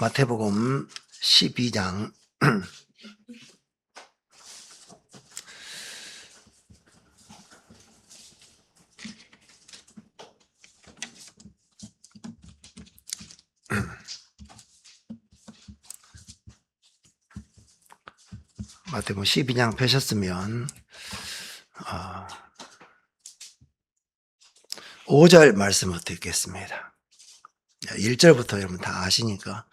마태복음 12장 마태복음 12장 펴셨으면 5절 말씀을 듣겠습니다. 1절부터 여러분 다 아시니까.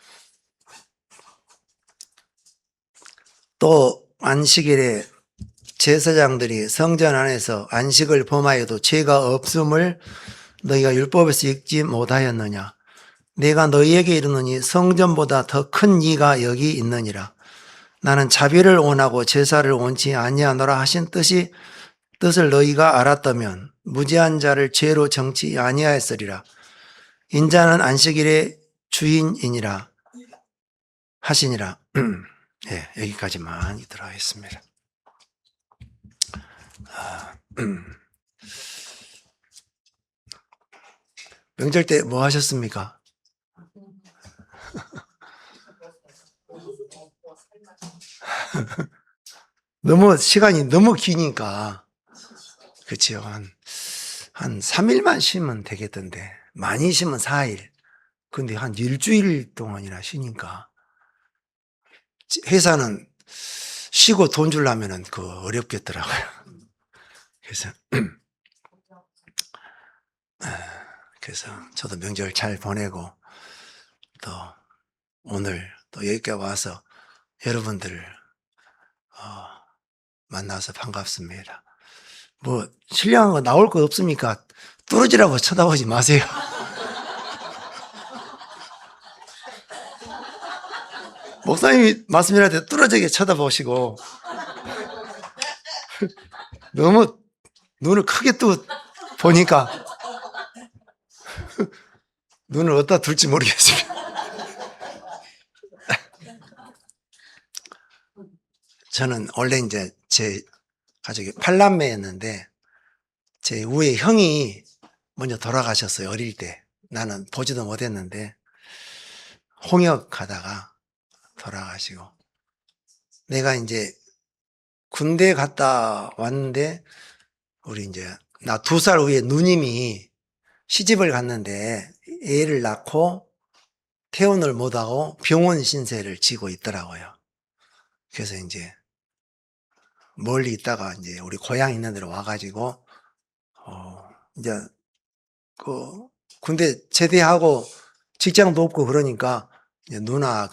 또 안식일에 제사장들이 성전 안에서 안식을 범하여도 죄가 없음을 너희가 율법에서 읽지 못하였느냐. 내가 너희에게 이르노니 성전보다 더 큰 이가 여기 있느니라. 나는 자비를 원하고 제사를 원치 아니하노라 하신 뜻을 너희가 알았다면 무죄한 자를 죄로 정치 아니하였으리라. 인자는 안식일의 주인이니라 하시니라. 네, 여기까지만 있도록 하겠습니다. 명절 때 뭐 하셨습니까? 시간이 너무 기니까. 그치요. 한 3일만 쉬면 되겠던데. 많이 쉬면 4일. 근데 한 일주일 동안이나 쉬니까. 회사는 쉬고 돈 주려면은 어렵겠더라고요. 그래서 저도 명절 잘 보내고 또 오늘 또 여기까지 와서 여러분들 만나서 반갑습니다. 뭐 신령한 거 나올 거 없습니까? 뚫어지라고 쳐다보지 마세요. 목사님이 말씀이랄 때 뚫어지게 쳐다보시고 너무 눈을 크게 또 보니까 눈을 어디다 둘지 모르겠습니다. 저는 원래 이제 제 가족이 8남매였는데 제 우에 형이 먼저 돌아가셨어요. 어릴 때. 나는 보지도 못했는데 홍역 하다가 돌아가시고 내가 이제 군대 갔다 왔는데 우리 이제 나 2살 후에 누님이 시집을 갔는데 애를 낳고 퇴원을 못하고 병원 신세를 지고 있더라고요. 그래서 이제 멀리 있다가 이제 우리 고향 있는 데로 와가지고 이제 군대 제대하고 직장도 없고 그러니까 이제 누나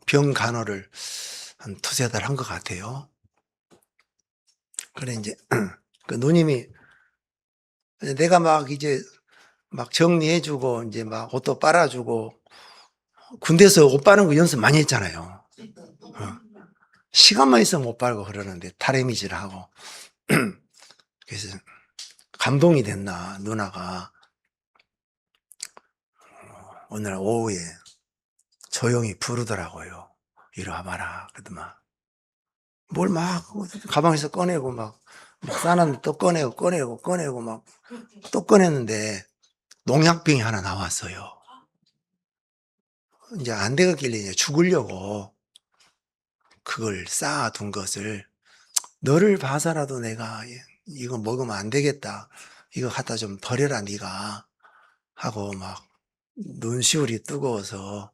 병 간호를 한 2-3달 한 것 같아요. 그래 이제 그 누님이 내가 막 이제 막 정리해주고 이제 막 옷도 빨아주고 군대에서 옷 빠는 거 연습 많이 했잖아요. 시간만 있으면 못 빨고 그러는데 다리미질 하고 그래서 감동이 됐나 누나가 오늘 오후에 조용히 부르더라고요. 이리 와봐라 그러더만 뭘 막 가방에서 꺼내고 막 싸놨는데 또 꺼내고 막 또 꺼냈는데 농약병이 하나 나왔어요. 이제 안 되겠길래 이제 죽으려고 그걸 쌓아둔 것을 너를 봐서라도 내가 이거 먹으면 안 되겠다. 이거 갖다 좀 버려라 네가 하고 막 눈시울이 뜨거워서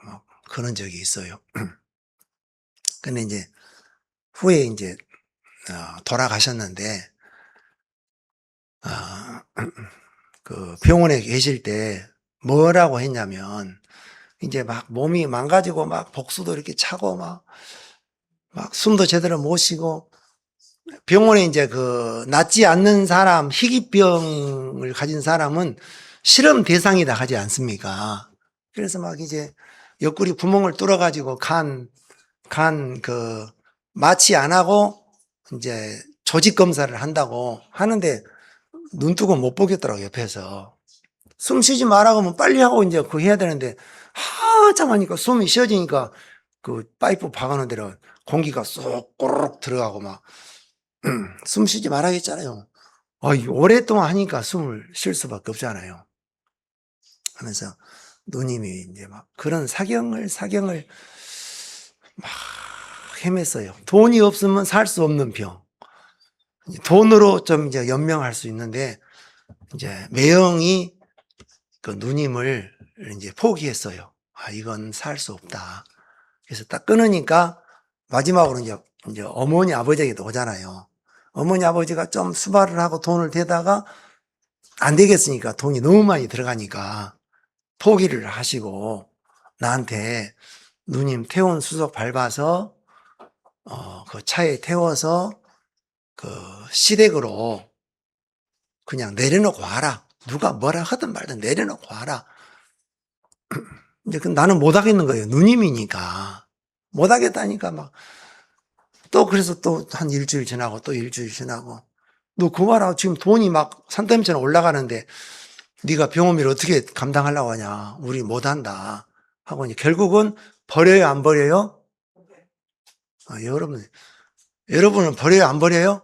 막 그런 적이 있어요. 근데 이제 후에 이제 돌아가셨는데 그 병원에 계실 때 뭐라고 했냐면 이제 막 몸이 망가지고 막 복수도 이렇게 차고 막 숨도 제대로 못 쉬고 병원에 이제 낫지 않는 사람, 희귀병을 가진 사람은 실험 대상이다 하지 않습니까? 그래서 막 이제 옆구리 구멍을 뚫어가지고 마취 안 하고 이제 조직 검사를 한다고 하는데 눈 뜨고 못 보겠더라고, 옆에서. 숨 쉬지 말라고 하면 빨리 하고 이제 그거 해야 되는데 한참 하니까 숨이 쉬어지니까 파이프 박아놓은 대로 공기가 쏙 꼬르륵 들어가고 막 숨 쉬지 말아야겠잖아요. 오랫동안 하니까 숨을 쉴 수밖에 없잖아요. 하면서 누님이 이제 막 그런 사경을 막 헤맸어요. 돈이 없으면 살 수 없는 병. 돈으로 좀 이제 연명할 수 있는데, 이제 매형이 그 누님을 이제 포기했어요. 아, 이건 살 수 없다. 그래서 딱 끊으니까 마지막으로 이제 어머니 아버지에게도 오잖아요. 어머니 아버지가 좀 수발을 하고 돈을 대다가 안 되겠으니까 돈이 너무 많이 들어가니까 포기를 하시고 나한테 누님 태운 수석 밟아서 그 차에 태워서 그 시댁으로 그냥 내려놓고 와라. 누가 뭐라 하든 말든 내려놓고 와라. 이제 나는 못 하겠는 거예요. 누님이니까. 못 하겠다니까 막. 또 그래서 또 한 일주일 지나고 또 일주일 지나고. 너 그만하고 지금 돈이 막 산더미처럼 올라가는데 네가 병원비를 어떻게 감당하려고 하냐. 우리 못 한다. 하고 이제 결국은 버려요, 안 버려요? 여러분은 버려요, 안 버려요?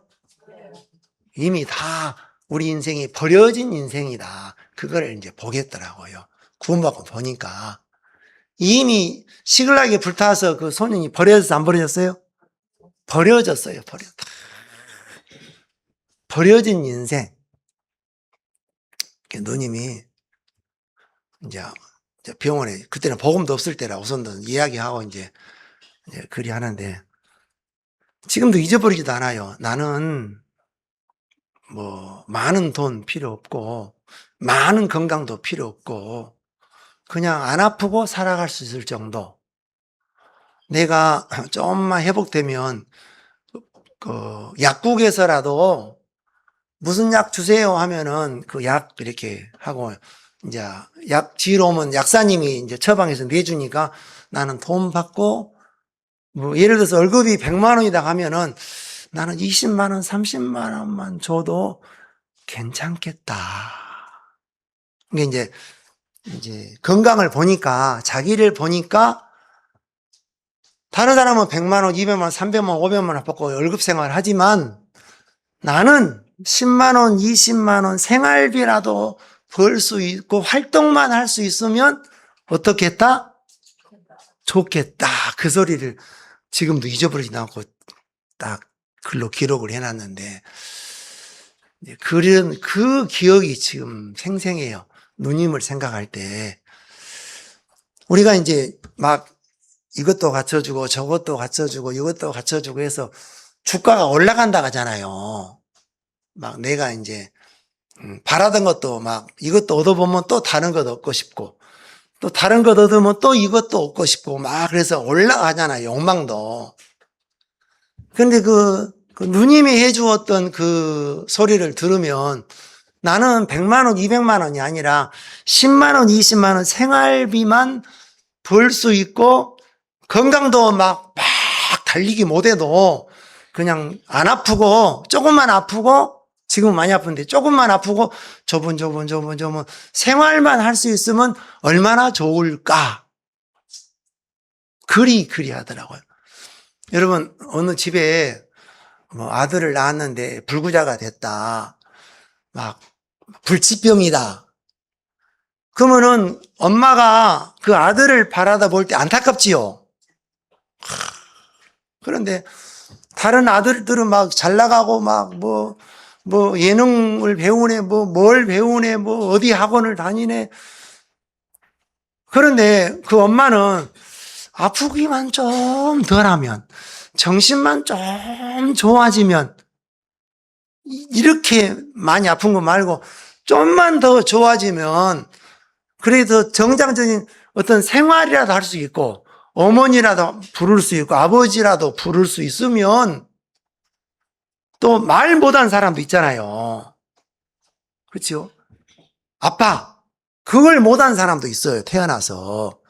이미 다 우리 인생이 버려진 인생이다. 그걸 이제 보겠더라고요. 구원받고 보니까. 이미 시글락에 불타서 그 소년이 버려져서 안 버려졌어요? 버려졌어요, 버려진 인생. 누님이 이제 병원에, 그때는 복음도 없을 때라 우선도 이야기하고 이제 그리 하는데, 지금도 잊어버리지도 않아요. 나는 뭐 많은 돈 필요 없고 많은 건강도 필요 없고 그냥 안 아프고 살아갈 수 있을 정도. 내가 좀만 회복되면 그 약국에서라도 무슨 약 주세요 하면은 그 약 이렇게 하고 이제 약 뒤로 오면 약사님이 이제 처방해서 내주니까 나는 돈 받고 뭐 예를 들어서 월급이 100만 원이다 하면은 나는 20만 원, 30만 원만 줘도 괜찮겠다. 이게 이제 건강을 보니까, 자기를 보니까 다른 사람은 100만 원, 200만 원, 300만 원, 500만 원 받고 월급 생활을 하지만 나는 10만 원, 20만 원 생활비라도 벌 수 있고 활동만 할 수 있으면 어떻게 했다? 좋겠다. 그 소리를 지금도 잊어버리지 않고 딱 글로 기록을 해놨는데, 그런 그 기억이 지금 생생해요. 누님을 생각할 때. 우리가 이제 막 이것도 갖춰주고 저것도 갖춰주고 이것도 갖춰주고 해서 주가가 올라간다 하잖아요. 막 내가 이제 바라던 것도 막 이것도 얻어보면 또 다른 것 얻고 싶고 또 다른 것 얻으면 또 이것도 얻고 싶고 막 그래서 올라가잖아요. 욕망도. 근데 그 누님이 해주었던 그 소리를 들으면 나는 100만 원, 200만 원이 아니라 10만 원, 20만 원 생활비만 벌 수 있고 건강도 막 달리기 못해도 그냥 안 아프고 조금만 아프고 지금 많이 아픈데 조금만 아프고 저분 생활만 할 수 있으면 얼마나 좋을까. 그리 하더라고요. 여러분 어느 집에 뭐 아들을 낳았는데 불구자가 됐다. 막 불치병이다. 그러면은 엄마가 그 아들을 바라다 볼 때 안타깝지요. 그런데 다른 아들들은 막 잘 나가고 막 뭐 예능을 배우네, 뭘 배우네, 뭐 어디 학원을 다니네. 그런데 그 엄마는 아프기만 좀 덜하면, 정신만 좀 좋아지면, 이렇게 많이 아픈 거 말고 좀만 더 좋아지면 그래도 정상적인 어떤 생활이라도 할 수 있고 어머니라도 부를 수 있고 아버지라도 부를 수 있으면 또 말 못한 사람도 있잖아요. 그렇죠? 아빠 그걸 못한 사람도 있어요. 태어나서.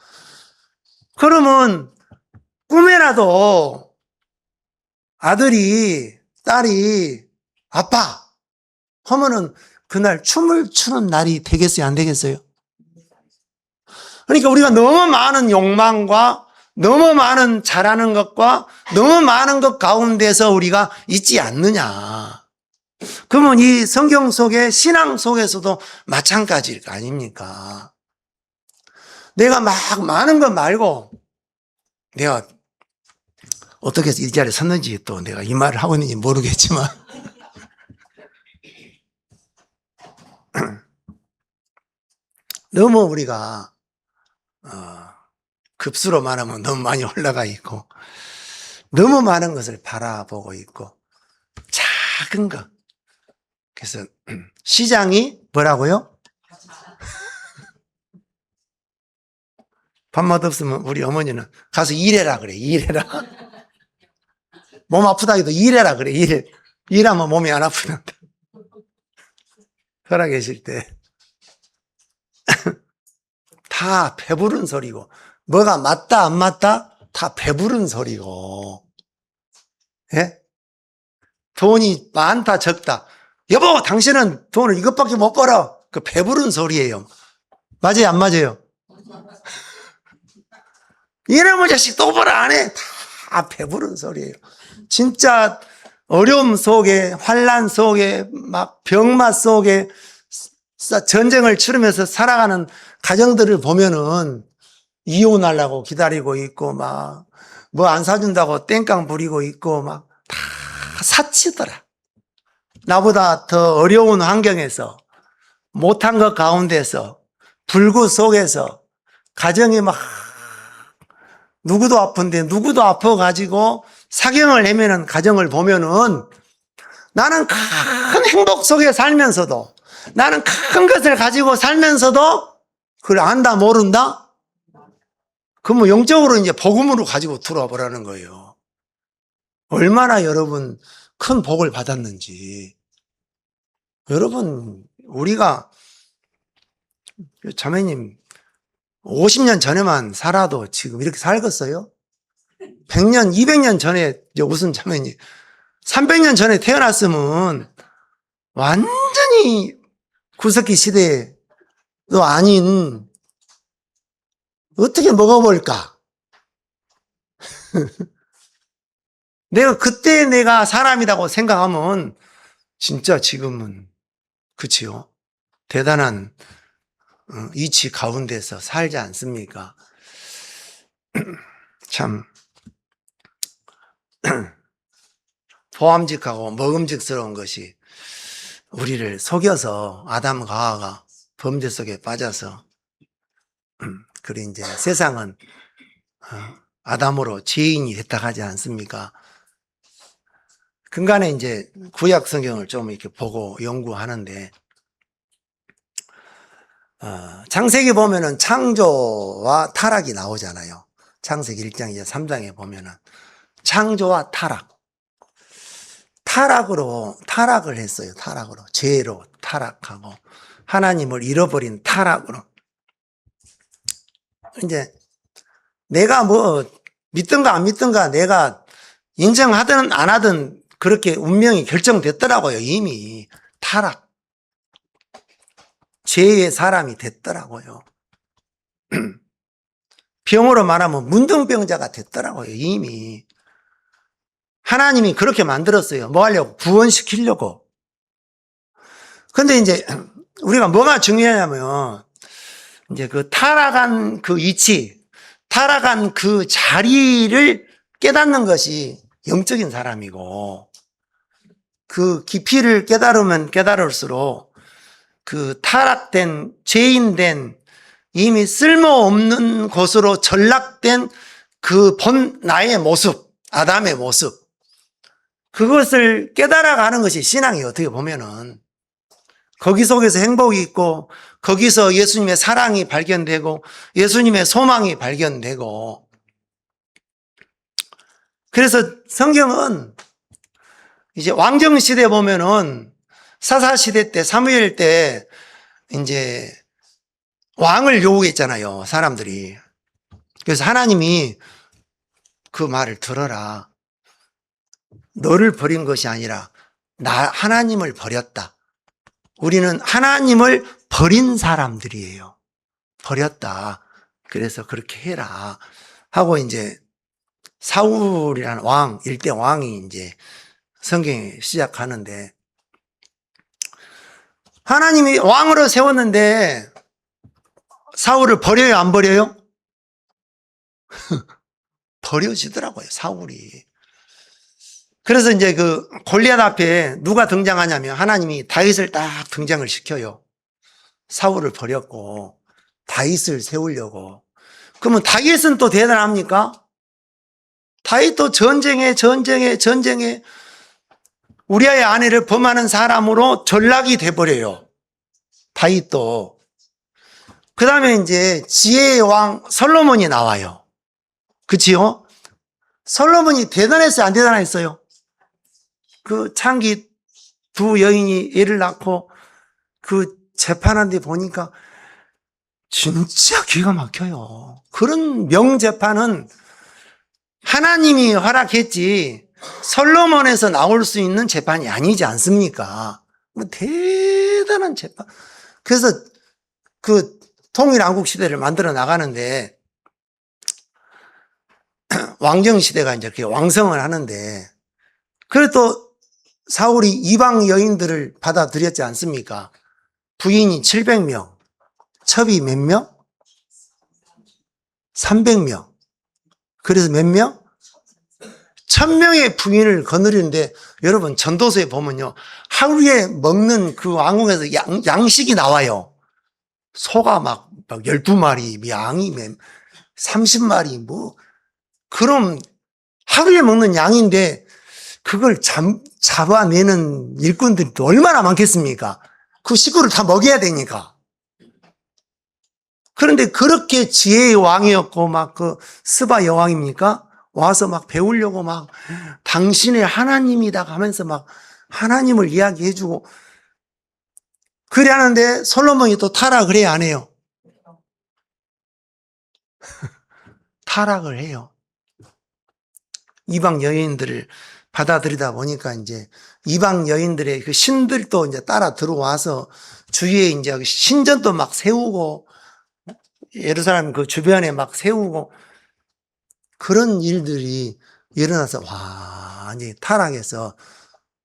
그러면 꿈에라도 아들이 딸이 아빠 하면은 그날 춤을 추는 날이 되겠어요? 안 되겠어요? 그러니까 우리가 너무 많은 욕망과 너무 많은 잘하는 것과 너무 많은 것 가운데서 우리가 있지 않느냐. 그러면 이 성경 속에 신앙 속에서도 마찬가지일 거 아닙니까? 내가 막 많은 것 말고 내가 어떻게 해서 이 자리에 섰는지 또 내가 이 말을 하고 있는지 모르겠지만 너무 우리가 급수로 말하면 너무 많이 올라가 있고 너무 많은 것을 바라보고 있고 작은 것. 그래서 시장이 뭐라고요? 밥맛 없으면 우리 어머니는 가서 일해라 그래. 일해라. 몸 아프다 해도 일해라 그래. 일하면 몸이 안 아프단다. 살아 계실 때 다 배부른 소리고 뭐가 맞다 안 맞다 다 배부른 소리고 예? 돈이 많다 적다 여보 당신은 돈을 이것밖에 못 벌어 그 배부른 소리예요. 맞아요 안 맞아요? 이놈의 자식 똑바로 안 해 다 배부른 소리예요. 진짜 어려움 속에 환난 속에 막 병맛 속에 전쟁을 치르면서 살아가는 가정들을 보면은 이혼하려고 기다리고 있고 막 뭐 안 사준다고 땡깡 부리고 있고 막 다 사치더라. 나보다 더 어려운 환경에서 못한 것 가운데서 불구 속에서 가정이 막 누구도 아픈데 누구도 아파가지고 사경을 헤매는 가정을 보면은 나는 큰 행복 속에 살면서도 나는 큰 것을 가지고 살면서도 그걸 안다 모른다? 그러면 영적으로 이제 복음으로 가지고 들어와 보라는 거예요. 얼마나 여러분 큰 복을 받았는지. 여러분 우리가 자매님 50년 전에만 살아도 지금 이렇게 살겠어요? 100년, 200년 전에 무슨 자매님 300년 전에 태어났으면 완전히 구석기 시대도 아닌 어떻게 먹어볼까? 내가 그때 내가 사람이라고 생각하면 진짜 지금은 그치요? 대단한 이치 가운데서 살지 않습니까? 참 보암직하고 먹음직스러운 것이 우리를 속여서 아담과 하와가 범죄 속에 빠져서 그리 이제 세상은 아담으로 죄인이 됐다 하지 않습니까? 근간에 이제 구약 성경을 좀 이렇게 보고 연구하는데 창세기 보면은 창조와 타락이 나오잖아요. 창세기 1장 이제 3장에 보면은 창조와 타락을 했어요. 타락으로 죄로 타락하고 하나님을 잃어버린 타락으로 이제 내가 뭐 믿든가 안 믿든가 내가 인정하든 안 하든 그렇게 운명이 결정됐더라고요. 이미 타락 죄의 사람이 됐더라고요. 병으로 말하면 문둥병자가 됐더라고요. 이미 하나님이 그렇게 만들었어요. 뭐 하려고? 구원시키려고. 근데 이제 우리가 뭐가 중요하냐면 이제 그 타락한 그 위치, 타락한 그 자리를 깨닫는 것이 영적인 사람이고 그 깊이를 깨달으면 깨달을수록 그 타락된 죄인된 이미 쓸모없는 곳으로 전락된 그 본 나의 모습, 아담의 모습 그것을 깨달아가는 것이 신앙이 어떻게 보면은 거기 속에서 행복이 있고 거기서 예수님의 사랑이 발견되고 예수님의 소망이 발견되고 그래서 성경은 이제 왕정시대 보면은 사사시대 때 사무엘 때 이제 왕을 요구했잖아요 사람들이. 그래서 하나님이 그 말을 들어라. 너를 버린 것이 아니라 하나님을 버렸다. 우리는 하나님을 버린 사람들이에요. 버렸다. 그래서 그렇게 해라. 하고 이제 사울이라는 왕, 일대 왕이 이제 성경에 시작하는데 하나님이 왕으로 세웠는데 사울을 버려요, 안 버려요? 버려지더라고요, 사울이. 그래서 이제 그 골리앗 앞에 누가 등장하냐면 하나님이 다윗을 딱 등장을 시켜요. 사울을 버렸고 다윗을 세우려고. 그러면 다윗은 또 대단합니까? 다윗도 전쟁에 우리아의 아내를 범하는 사람으로 전락이 돼버려요. 다윗도. 그 다음에 이제 지혜의 왕 솔로몬이 나와요. 그치요? 솔로몬이 대단했어요, 안 대단했어요? 그 창기 두 여인이 애를 낳고 그 재판하는데 보니까 진짜 기가 막혀요. 그런 명재판은 하나님이 허락했지 솔로몬에서 나올 수 있는 재판이 아니지 않습니까? 뭐 대단한 재판. 그래서 그 통일한국 시대를 만들어 나가는데 왕정 시대가 이제 이렇게 왕성을 하는데 그래도 사울이 이방 여인들을 받아들였지 않습니까? 부인이 700명, 첩이 몇 명? 300명. 그래서 몇 명? 1000명의 부인을 거느리는데 여러분 전도서에 보면요. 하루에 먹는 그 왕궁에서 양식이 나와요. 소가 막 12마리, 양이 30마리 뭐 그럼 하루에 먹는 양인데 그걸 잡아내는 일꾼들이 또 얼마나 많겠습니까? 그 식구를 다 먹여야 되니까. 그런데 그렇게 지혜의 왕이었고 막 그 스바 여왕입니까? 와서 막 배우려고 막 당신의 하나님이다 하면서 막 하나님을 이야기해주고 그래 하는데 솔로몬이 또 타락을 해야 안 해요? 타락을 해요. 이방 여인들을 받아들이다 보니까 이제 이방 여인들의 그 신들도 이제 따라 들어와서 주위에 이제 신전도 막 세우고 예루살렘 그 주변에 막 세우고 그런 일들이 일어나서 완전히 타락해서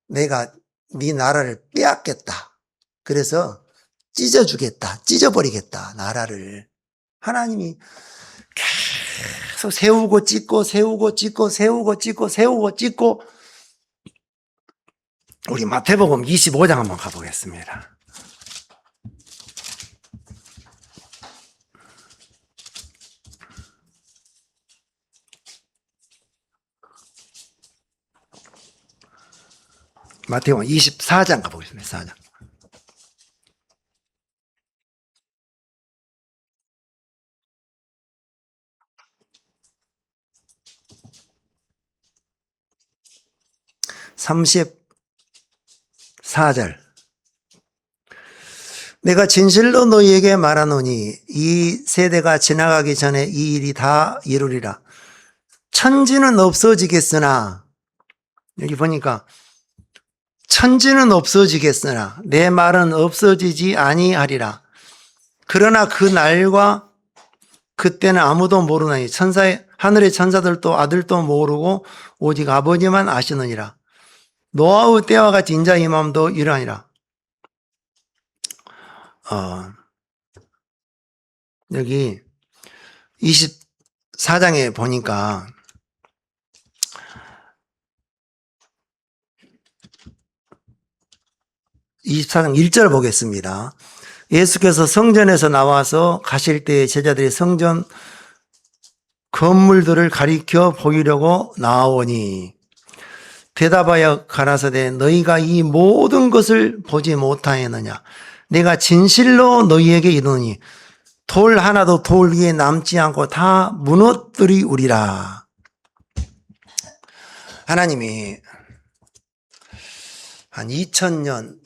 내가 네 나라를 빼앗겠다. 그래서 찢어주겠다. 찢어버리겠다. 나라를. 하나님이 계속 세우고 찢고 세우고 찢고 세우고 찢고 세우고 찢고 우리 마태복음 25장 한번 가보겠습니다. 마태복음 24장 가보겠습니다. 4장. (34절) 내가 진실로 너희에게 말하노니 이 세대가 지나가기 전에 이 일이 다 이루리라. 천지는 없어지겠으나 여기 보니까 천지는 없어지겠으나 내 말은 없어지지 아니하리라. 그러나 그 날과 그때는 아무도 모르나니 하늘의 천사들도 아들도 모르고 오직 아버지만 아시느니라. 노아의 때와 같이 인자의 임함도 이러하니라. 여기 24장에 보니까 24장 1절 보겠습니다. 예수께서 성전에서 나와서 가실 때 제자들이 성전 건물들을 가리켜 보이려고 나오니 대답하여 가라사대 너희가 이 모든 것을 보지 못하였느냐. 내가 진실로 너희에게 이르노니 돌 하나도 돌 위에 남지 않고 다 무너뜨리우리라. 하나님이 한 2000년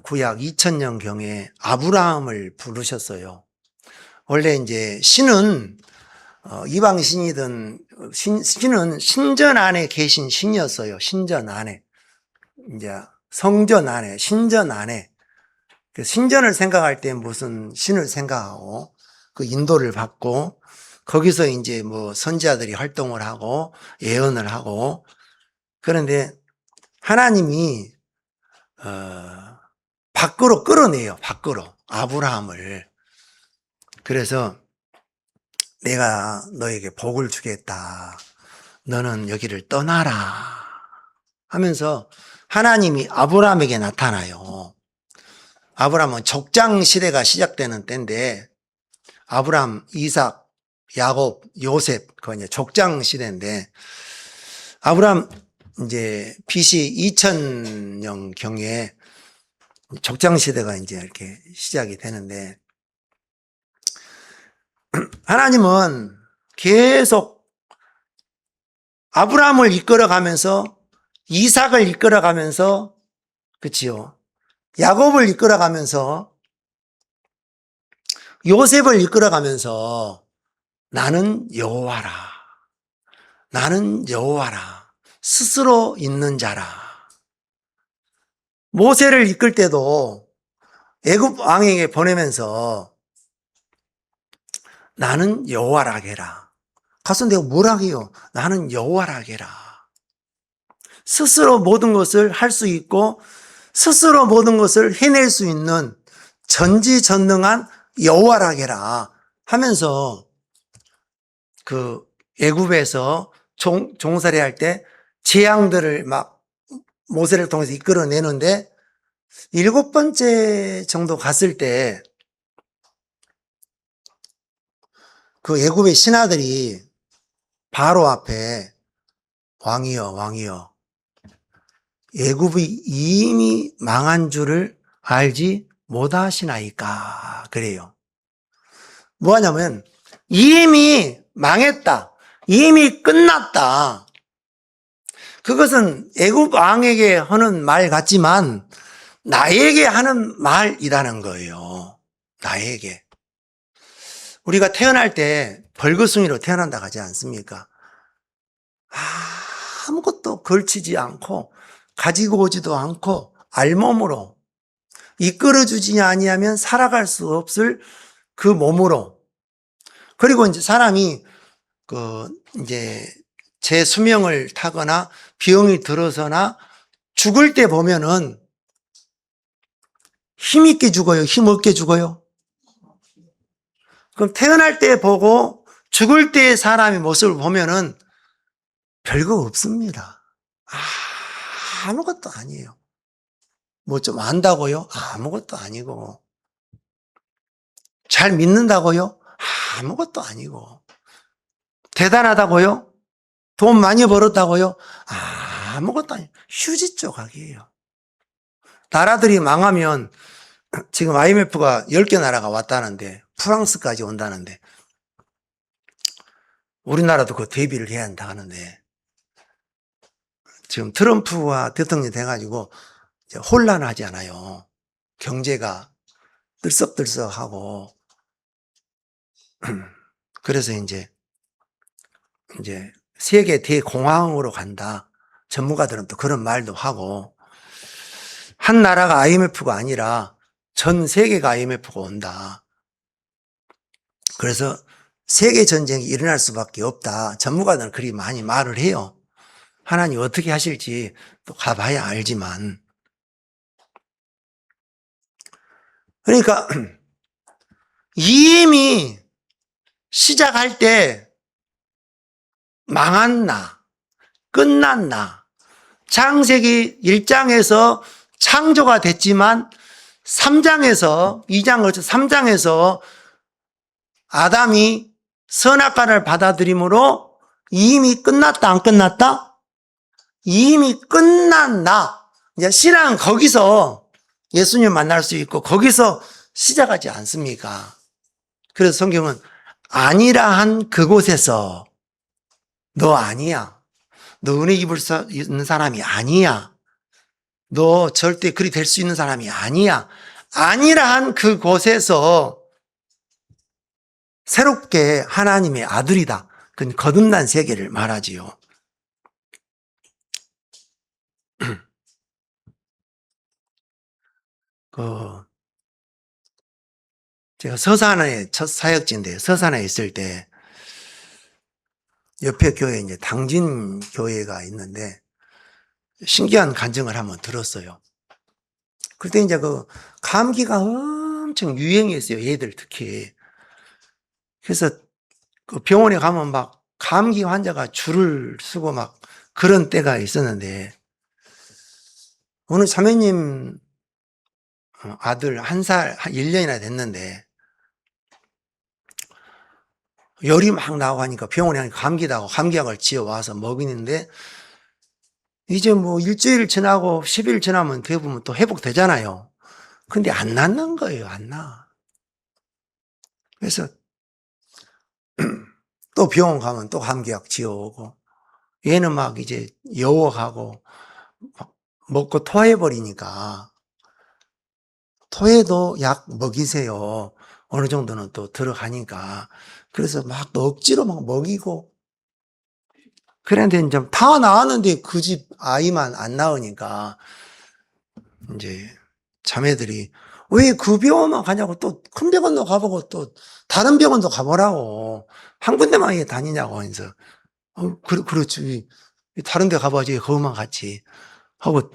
구약 2000년경에 아브라함을 부르셨어요. 원래 이제 신은 이방 신이든 신은 신전 안에 계신 신이었어요. 신전 안에 이제 성전 안에 신전 안에 신전을 생각할 때 무슨 신을 생각하고 그 인도를 받고 거기서 이제 뭐 선지자들이 활동을 하고 예언을 하고 그런데 하나님이 밖으로 끌어내요. 밖으로 아브라함을 그래서 내가 너에게 복을 주겠다. 너는 여기를 떠나라. 하면서 하나님이 아브라함에게 나타나요. 아브라함은 족장 시대가 시작되는 때인데 아브라함, 이삭, 야곱, 요셉, 그 이제 족장 시대인데 아브라함 이제 BC 2000년 경에 족장 시대가 이제 이렇게 시작이 되는데 하나님은 계속 아브라함을 이끌어가면서 이삭을 이끌어가면서 그치요. 야곱을 이끌어가면서 요셉을 이끌어가면서 나는 여호와라. 나는 여호와라. 스스로 있는 자라. 모세를 이끌 때도 애굽 왕에게 보내면서 나는 여호와라 하게라. 가서 내가 뭐라 해요? 나는 여호와라 하게라. 스스로 모든 것을 할 수 있고 스스로 모든 것을 해낼 수 있는 전지전능한 여호와라 하게라 하면서 그 애굽에서 종살이 할 때 재앙들을 막 모세를 통해서 이끌어내는데 7번째 정도 갔을 때 그 애굽의 신하들이 바로 앞에 왕이여 왕이여 애굽이 이미 망한 줄을 알지 못하시나이까 그래요. 뭐하냐면 이미 망했다. 이미 끝났다. 그것은 애굽 왕에게 하는 말 같지만 나에게 하는 말이라는 거예요. 나에게. 우리가 태어날 때 벌거숭이로 태어난다 하지 않습니까? 아무것도 걸치지 않고 가지고 오지도 않고 알몸으로 이끌어주지 아니하면 살아갈 수 없을 그 몸으로 그리고 이제 사람이 이제 제 수명을 타거나 병이 들어서나 죽을 때 보면은 힘있게 죽어요? 힘없게 죽어요? 그럼 태어날 때 보고 죽을 때의 사람의 모습을 보면은 별거 없습니다. 아무것도 아니에요. 뭐 좀 안다고요? 아무것도 아니고. 잘 믿는다고요? 아무것도 아니고. 대단하다고요? 돈 많이 벌었다고요? 아무것도 아니에요. 휴지 조각이에요. 나라들이 망하면 지금 IMF가 10개 나라가 왔다는데 프랑스까지 온다는데 우리나라도 그 대비를 해야 한다 하는데 지금 트럼프가 대통령이 돼가지고 이제 혼란하지 않아요. 경제가 들썩들썩하고 그래서 이제 세계 대공황으로 간다. 전문가들은 또 그런 말도 하고 한 나라가 IMF가 아니라 전 세계가 IMF가 온다. 그래서 세계 전쟁이 일어날 수밖에 없다. 전문가들은 그리 많이 말을 해요. 하나님 어떻게 하실지 또 가봐야 알지만. 그러니까 이미 시작할 때 망했나 끝났나 창세기 1장에서 창조가 됐지만 3장에서 2장 거쳐 3장에서 아담이 선악과를 받아들임으로 이미 끝났다 안 끝났다? 이미 끝났나? 이제 신앙은 거기서 예수님 만날 수 있고 거기서 시작하지 않습니까? 그래서 성경은 아니라 한 그곳에서 너 아니야. 너 은혜 입을 수 있는 사람이 아니야. 너 절대 그리 될 수 있는 사람이 아니야. 아니라 한 그곳에서 새롭게 하나님의 아들이다. 그건 거듭난 세계를 말하지요. 제가 서산에 첫 사역지인데 서산에 있을 때 옆에 교회에 이제 당진 교회가 있는데 신기한 간증을 한번 들었어요. 그때 이제 감기가 엄청 유행했어요. 얘들 특히. 그래서 그 병원에 가면 막 감기 환자가 줄을 서고 막 그런 때가 있었는데, 오늘 자매님 아들 1살, 1년이나 됐는데, 열이 막 나고 하니까 병원에 가니까 감기다고 감기약을 지어와서 먹이는데, 이제 뭐 일주일 지나고 10일 지나면 대부분 또 회복되잖아요. 근데 안 낫는 거예요, 안 나. 그래서 또 병원 가면 또 감기약 지어오고, 얘는 막 이제 여워하고, 막 먹고 토해버리니까, 토해도 약 먹이세요. 어느 정도는 또 들어가니까. 그래서 막 또 억지로 막 먹이고, 그런데 이제 다 나았는데 그 집 아이만 안 나으니까, 이제 자매들이 왜 그 병원만 가냐고, 또 큰 병원도 가보고 또 다른 병원도 가보라고, 한 군데만 왜 다니냐고 해서, 그렇지. 다른 데 가봐야지, 거기만 갔지. 하고,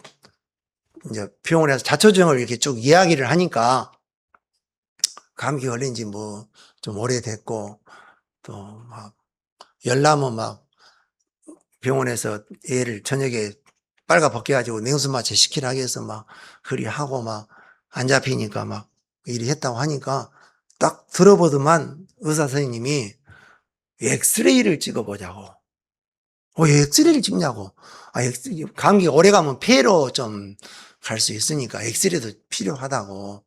이제 병원에서 자초지종을 이렇게 쭉 이야기를 하니까, 감기 걸린 지 뭐, 좀 오래됐고, 또 막, 열나면 막 병원에서 애를 저녁에 빨가 벗겨가지고 냉수마취 시키라 해서 막, 그리 하고 막, 안 잡히니까 막, 이리 했다고 하니까, 딱 들어보더만 의사 선생님이 엑스레이를 찍어보자고. 엑스레이를 찍냐고. 감기 오래 가면 폐로 좀 갈 수 있으니까 엑스레이도 필요하다고.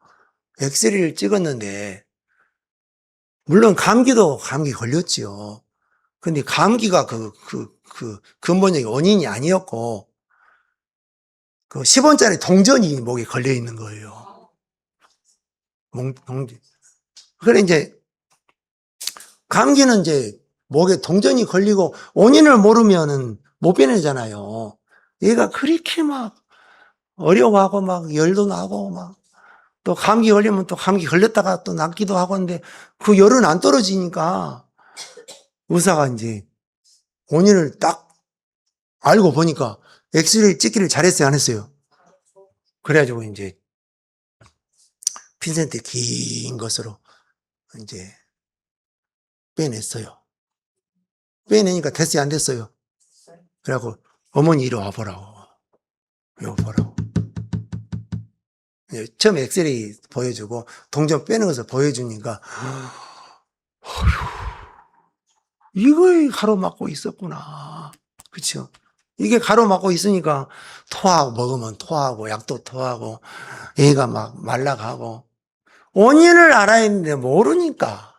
엑스레이를 찍었는데, 물론 감기도 감기 걸렸지요. 근데 감기가 그 근본적인 원인이 아니었고, 그 10원짜리 동전이 목에 걸려 있는 거예요. 동전. 그래, 이제, 감기는 이제 목에 동전이 걸리고 원인을 모르면은 못 빼내잖아요. 얘가 그렇게 막 어려워하고 막 열도 나고 막 또 감기 걸리면 또 감기 걸렸다가 또 낫기도 하고 하는데 그 열은 안 떨어지니까 의사가 이제 원인을 딱 알고 보니까 엑스레이 찍기를 잘했어요, 안 했어요? 그래가지고 이제 핀센트 긴 것으로 이제 빼냈어요. 빼내니까 됐어요, 안 됐어요? 그래갖고 어머니 이리 와보라고. 여보라고. 처음 엑스레이 보여주고 동전 빼는 것을 보여주니까 이걸 가로막고 있었구나. 그렇죠? 이게 가로막고 있으니까 토하고 먹으면 토하고 약도 토하고 얘가 막 말라가고 원인을 알아야 했는데 모르니까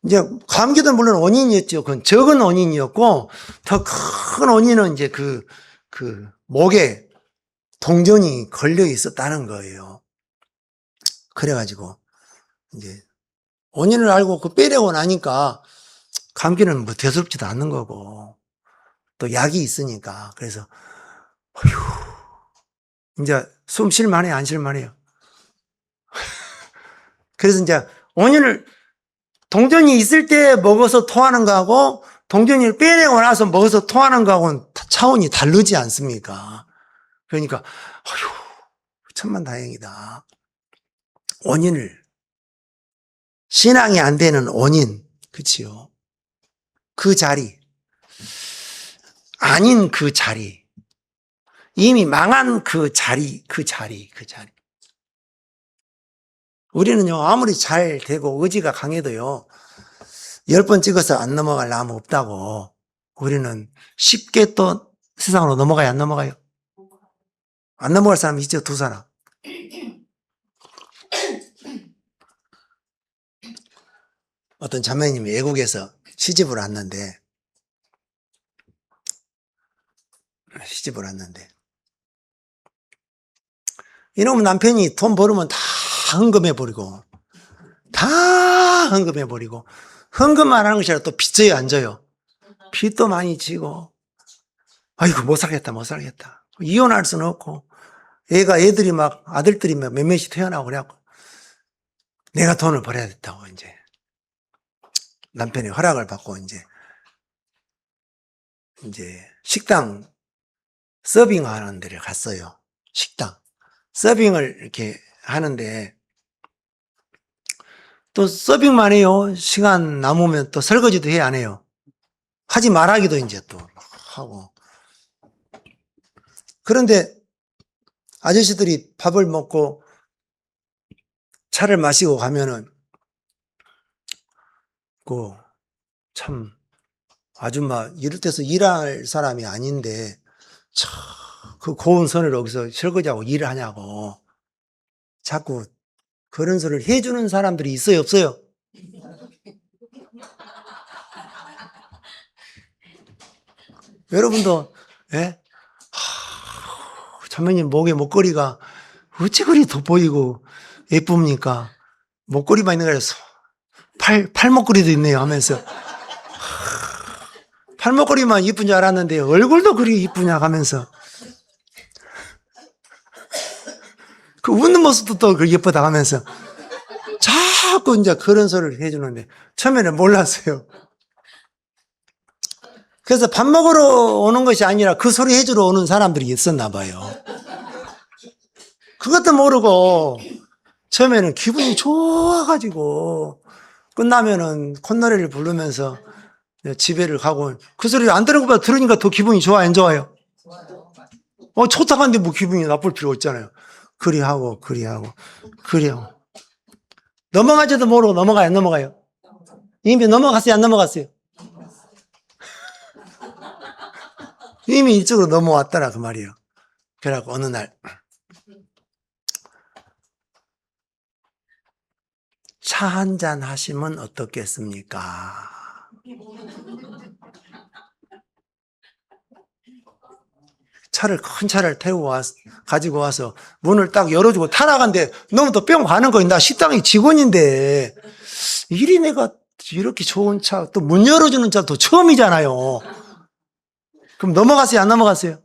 이제 감기도 물론 원인이었죠. 그건 적은 원인이었고 더 큰 원인은 이제 그 목에 동전이 걸려 있었다는 거예요. 그래가지고 이제 원인을 알고 그 빼려고 나니까 감기는 뭐 대수롭지도 않는 거고 또 약이 있으니까 그래서 이제 숨 쉴만해요, 안 쉴만해요? 그래서 이제 원인을 동전이 있을 때 먹어서 토하는 거하고 동전을 빼내고 나서 먹어서 토하는 거하고는 차원이 다르지 않습니까? 그러니까 어휴, 천만다행이다. 원인을 신앙이 안 되는 원인, 그치요? 그 자리, 아닌 그 자리, 이미 망한 그 자리. 우리는요, 아무리 잘 되고 의지가 강해도요, 10번 찍어서 안 넘어갈 나무 없다고. 우리는 쉽게 또 세상으로 넘어가요, 안 넘어가요? 안 넘어갈 사람 있죠, 두 사람. 어떤 자매님이 외국에서 시집을 왔는데, 이놈 남편이 돈 벌으면 다 헌금해버리고, 헌금만 하는 것이 아니라 또 빚져요, 안 져요? 빚도 많이 지고, 아이고, 못 살겠다. 이혼할 수는 없고, 애들이 막, 아들들이 막 몇몇이 태어나고 그래갖고, 내가 돈을 벌어야 됐다고, 이제. 남편의 허락을 받고, 이제, 식당 서빙 하는 데를 갔어요. 식당. 서빙을 이렇게 하는데, 또 서빙만 해요. 시간 남으면 또 설거지도 해야 안 해요. 하지 말하기도 이제 또 하고. 그런데 아저씨들이 밥을 먹고 차를 마시고 가면은 그 참 아줌마 이럴 때서 일할 사람이 아닌데 참 그 고운 손을 여기서 설거지하고 일을 하냐고 자꾸 그런 소리를 해주는 사람들이 있어요, 없어요? 여러분도 예? 참모님 목에 목걸이가 어찌 그리 돋보이고 예쁩니까? 목걸이만 있는 게 아니라 팔목걸이도 있네요 하면서 팔목걸이만 이쁜 줄 알았는데 얼굴도 그리 이쁘냐 하면서 그 웃는 모습도 또 그 예쁘다 하면서 자꾸 이제 그런 소리를 해주는데 처음에는 몰랐어요. 그래서 밥 먹으러 오는 것이 아니라 그 소리 해주러 오는 사람들이 있었나 봐요. 그것도 모르고 처음에는 기분이 좋아가지고 끝나면은 콧노래를 부르면서 집에를 가고 그 소리를 안 들은 것보다 들으니까 더 기분이 좋아, 안 좋아요? 좋다간데 뭐 기분이 나쁠 필요 없잖아요. 그리하고 그래요. 넘어가지도 모르고 넘어가요, 안 넘어가요? 이미 넘어갔어요, 안 넘어갔어요? 이미 이쪽으로 넘어왔더라 그 말이에요. 그래갖고 어느 날 차 한잔 하시면 어떻겠습니까? 큰 차를 가지고 와서 문을 딱 열어주고 타나간데 너무 또 뿅 가는 거예요. 나 식당의 직원인데 일이 내가 이렇게 좋은 차 또 문 열어주는 차도 처음이잖아요. 그럼 넘어갔어요, 안 넘어갔어요?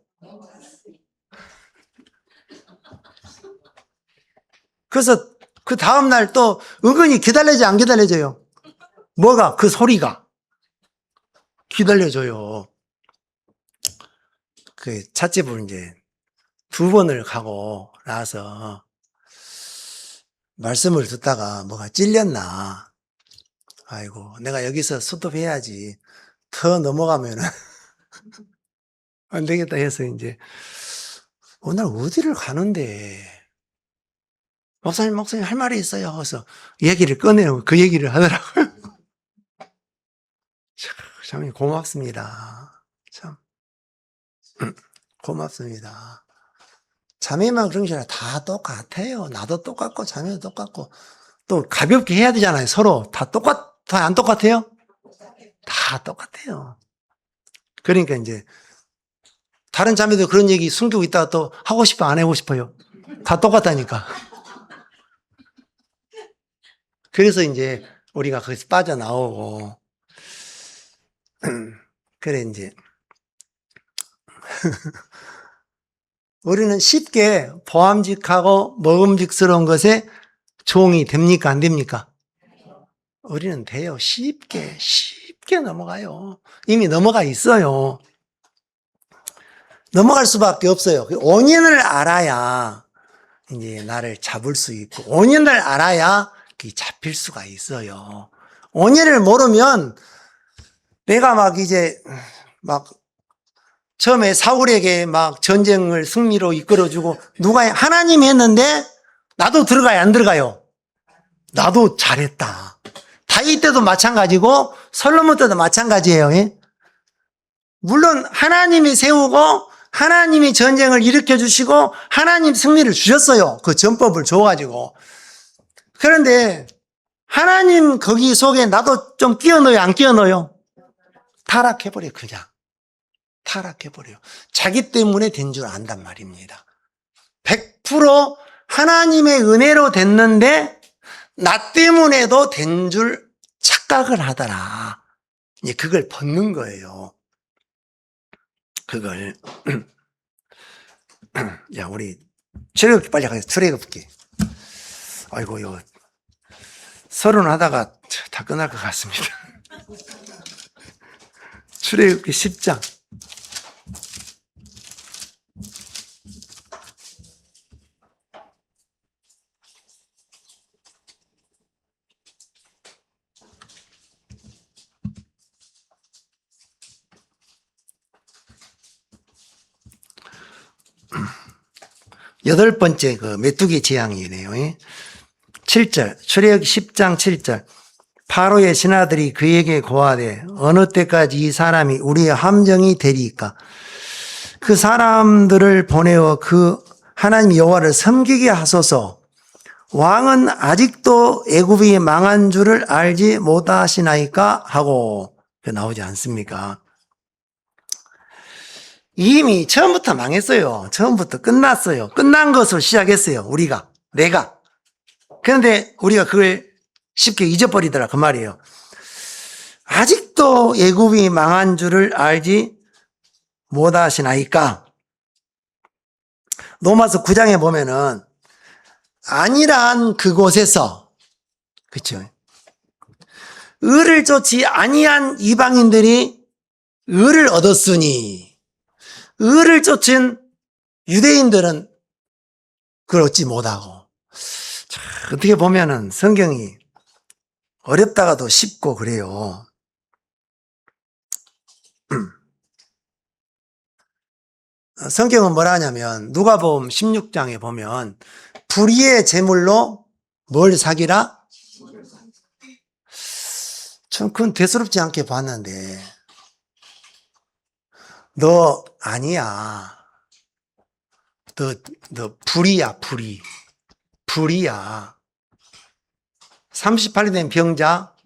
그래서 그 다음날 또 은근히 기다려져 안 기다려져요? 뭐가? 그 소리가 기다려져요. 그 찻집을 이제 2번을 가고 나서 말씀을 듣다가 뭐가 찔렸나. 아이고, 내가 여기서 스톱해야지. 더 넘어가면은 안 되겠다 해서 이제 오늘 어디를 가는데 목사님 할 말이 있어요. 그래서 얘기를 꺼내요. 그 얘기를 하더라고요. 참 고맙습니다. 참 고맙습니다. 자매만 그런 게 아니라 다 똑같아요. 나도 똑같고 자매도 똑같고 또 가볍게 해야 되잖아요. 서로 다 안 똑같아요? 다 똑같아요. 그러니까 이제 다른 자매도 그런 얘기 숨기고 있다가 또 하고 싶어 안 하고 싶어요. 다 똑같다니까. 그래서 이제 우리가 거기서 빠져나오고 그래 이제 우리는 쉽게 보암직하고 먹음직스러운 것에 종이 됩니까? 안 됩니까? 우리는 돼요. 쉽게 넘어가요. 이미 넘어가 있어요. 넘어갈 수밖에 없어요. 원인을 알아야 이제 나를 잡을 수 있고, 원인을 알아야 잡힐 수가 있어요. 원인을 모르면 내가 막 처음에 사울에게 막 전쟁을 승리로 이끌어주고 하나님이 했는데 나도 들어가요, 안 들어가요? 나도 잘했다. 다윗 때도 마찬가지고 솔로몬 때도 마찬가지예요. 예? 물론 하나님이 세우고 하나님이 전쟁을 일으켜 주시고 하나님 승리를 주셨어요. 그 전법을 줘가지고. 그런데 하나님 거기 속에 나도 좀 끼워 넣어요, 안 끼워 넣어요? 타락해버려요, 그냥. 타락해버려요. 자기 때문에 된 줄 안단 말입니다. 100% 하나님의 은혜로 됐는데 나 때문에도 된 줄 착각을 하더라. 이제 그걸 벗는 거예요. 그걸. 야, 우리 출애굽기 빨리 가자. 출애굽기. 아이고, 이거 서론 하다가 다 끝날 것 같습니다. 출애굽기 10장. 8번째 그 메뚜기 재앙이네요. 7절, 출애굽 10장 7절. 파로의 신하들이 그에게 고하되 어느 때까지 이 사람이 우리의 함정이 되리이까. 그 사람들을 보내어 그 하나님 여호와를 섬기게 하소서. 왕은 아직도 애굽이 망한 줄을 알지 못하시나이까 하고 나오지 않습니까? 이미 처음부터 망했어요. 처음부터 끝났어요. 끝난 것을 시작했어요. 내가. 그런데 우리가 그걸 쉽게 잊어버리더라 그 말이에요. 아직도 애굽이 망한 줄을 알지 못하시나이까. 로마서 9장에 보면은 안일한 그곳에서, 그렇죠? 의를 쫓지 아니한 이방인들이 의를 얻었으니 의를 쫓은 유대인들은 그걸 얻지 못하고. 자, 어떻게 보면은 성경이 어렵다가도 쉽고 그래요. 성경은 뭐라 하냐면 누가복음 16장에 보면 불의의 제물로 뭘 사기라? 전 그건 대수롭지 않게 봤는데 너 아니야. 너 불이야. 불이야. 38이 된 병자,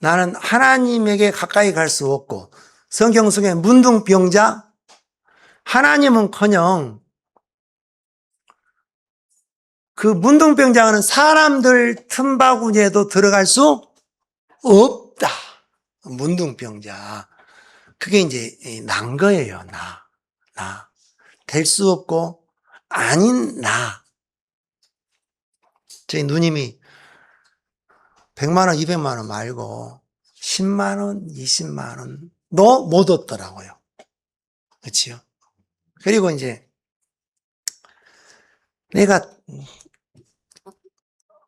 나는 하나님에게 가까이 갈 수 없고, 성경 속에 문둥병자, 하나님은커녕 그 문둥병자는 사람들 틈바구니에도 들어갈 수 없다. 문둥병자. 그게 이제 난 거예요. 나. 될 수 없고 아닌 나. 저희 누님이 100만 원, 200만 원 말고 10만 원, 20만 원도 못 얻더라고요. 그렇지요? 그리고 이제 내가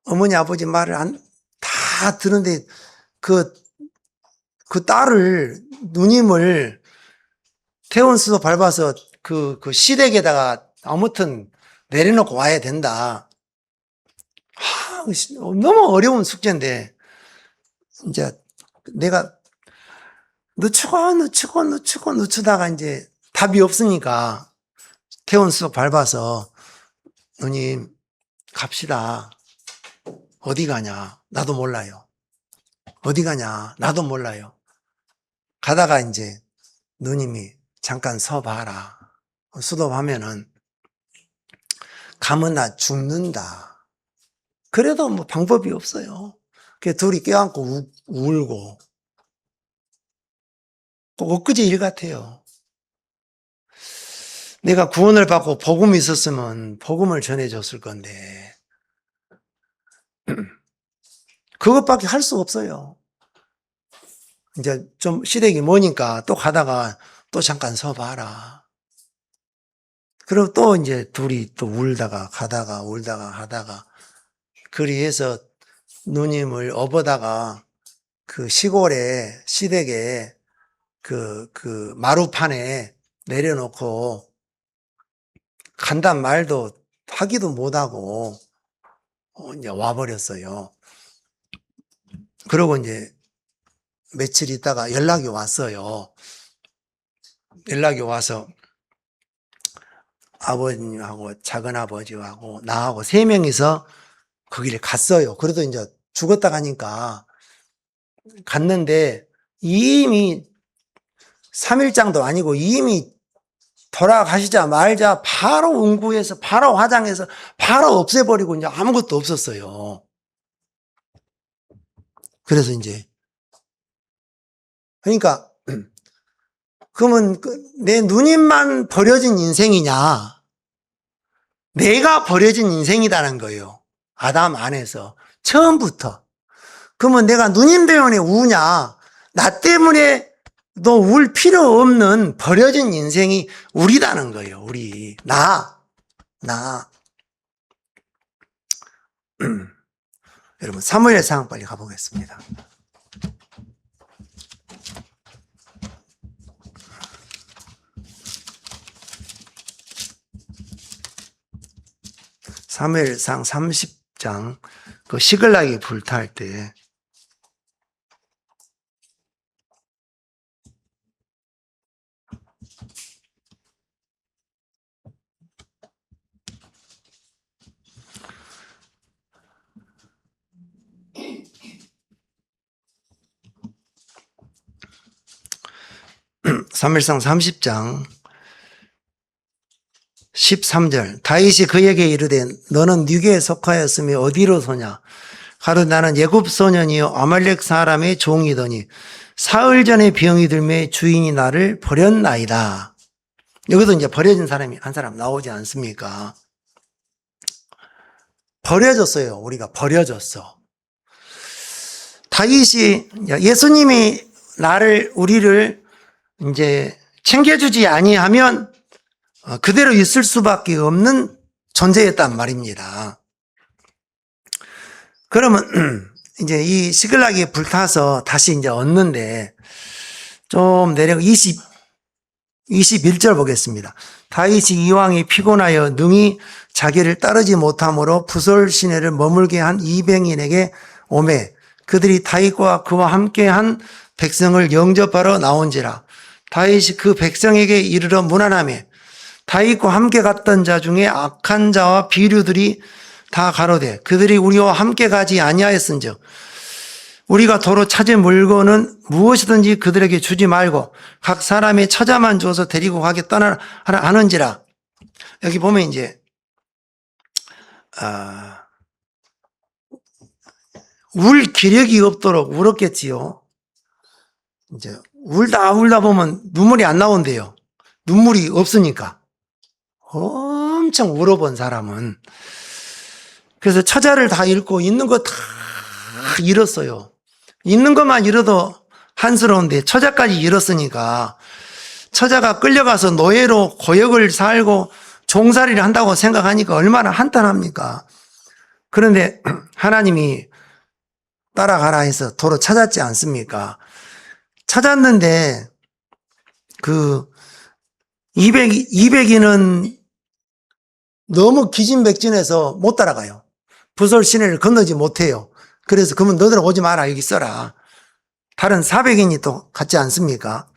어머니 아버지 말을 다 듣는데 그 딸을 누님을 태운수도 밟아서 그 시댁에다가 아무튼 내려놓고 와야 된다. 너무 어려운 숙제인데 이제 내가 늦추다가 이제 답이 없으니까 태운수도 밟아서 누님 갑시다. 어디 가냐? 나도 몰라요. 어디 가냐? 나도 몰라요. 가다가 이제 누님이 잠깐 서봐라. 수도하면은 가면 나 죽는다. 그래도 뭐 방법이 없어요. 그 둘이 껴안고 울고. 꼭 엊그제 일 같아요. 내가 구원을 받고 복음이 있었으면 복음을 전해줬을 건데 그것밖에 할 수 없어요. 이제 좀 시댁이 머니까 또 가다가 또 잠깐 서봐라. 그리고 또 이제 둘이 또 울다가 가다가 울다가 하다가 그리해서 누님을 업어다가 그 시골에 시댁에 그 마루판에 내려놓고 간단 말도 하기도 못하고 이제 와버렸어요. 그러고 이제 며칠 있다가 연락이 왔어요. 연락이 와서 아버님하고 작은아버지하고 나하고 3명이서 거기를 갔어요. 그래도 이제 죽었다 가니까 갔는데 이미 3일장도 아니고 이미 돌아가시자 말자 바로 운구해서 바로 화장해서 바로 없애버리고 이제 아무것도 없었어요. 그래서 이제 그러니까 그러면 내 누님만 버려진 인생이냐? 내가 버려진 인생이라는 거예요. 아담 안에서 처음부터. 그러면 내가 누님 때문에 우냐? 나 때문에 너 울 필요 없는 버려진 인생이 우리라는 거예요. 우리 나. 여러분 사무엘상 빨리 가보겠습니다. 사무엘상 30장 그 시글락이 불탈 때 사무엘상 30장 13절 다윗이 그에게 이르되 너는 네게 속하였으며 어디로 소냐 가로 나는 애굽 소년이요 아말렉 사람의 종이더니 사흘 전에 병이 들매 주인이 나를 버렸나이다. 여기서 이제 버려진 사람이 한 사람 나오지 않습니까? 버려졌어요. 우리가 버려졌어. 다윗이 예수님이 우리를 이제 챙겨주지 아니하면 그대로 있을 수밖에 없는 존재였단 말입니다. 그러면 이제 이 시글락이 불타서 다시 이제 얻는데 좀 내려가 21절 보겠습니다. 다윗이 이왕이 피곤하여 능히 자기를 따르지 못함으로 부솔 시내를 머물게 한 이병인에게 오매 그들이 다윗과 그와 함께한 백성을 영접하러 나온지라 다윗이 그 백성에게 이르러 문안하매 다윗과 함께 갔던 자 중에 악한 자와 비류들이 다 가로되 그들이 우리와 함께 가지 아니하였은즉 우리가 도로 찾은 물건은 무엇이든지 그들에게 주지 말고 각 사람의 처자만 주어서 데리고 가게 떠나라 하는지라. 여기 보면 이제 울 기력이 없도록 울었겠지요. 이제 울다 보면 눈물이 안 나온대요. 눈물이 없으니까. 엄청 울어본 사람은. 그래서 처자를 다 잃고 있는 거 다 잃었어요. 있는 것만 잃어도 한스러운데 처자까지 잃었으니까 처자가 끌려가서 노예로 고역을 살고 종살이를 한다고 생각하니까 얼마나 한탄합니까? 그런데 하나님이 따라가라 해서 도로 찾았지 않습니까? 찾았는데 그 200인은 너무 기진맥진해서 못 따라가요. 부솔 시내를 건너지 못해요. 그래서 그러면 너희들 오지 마라 여기 있어라. 다른 400인이 또 갔지 않습니까?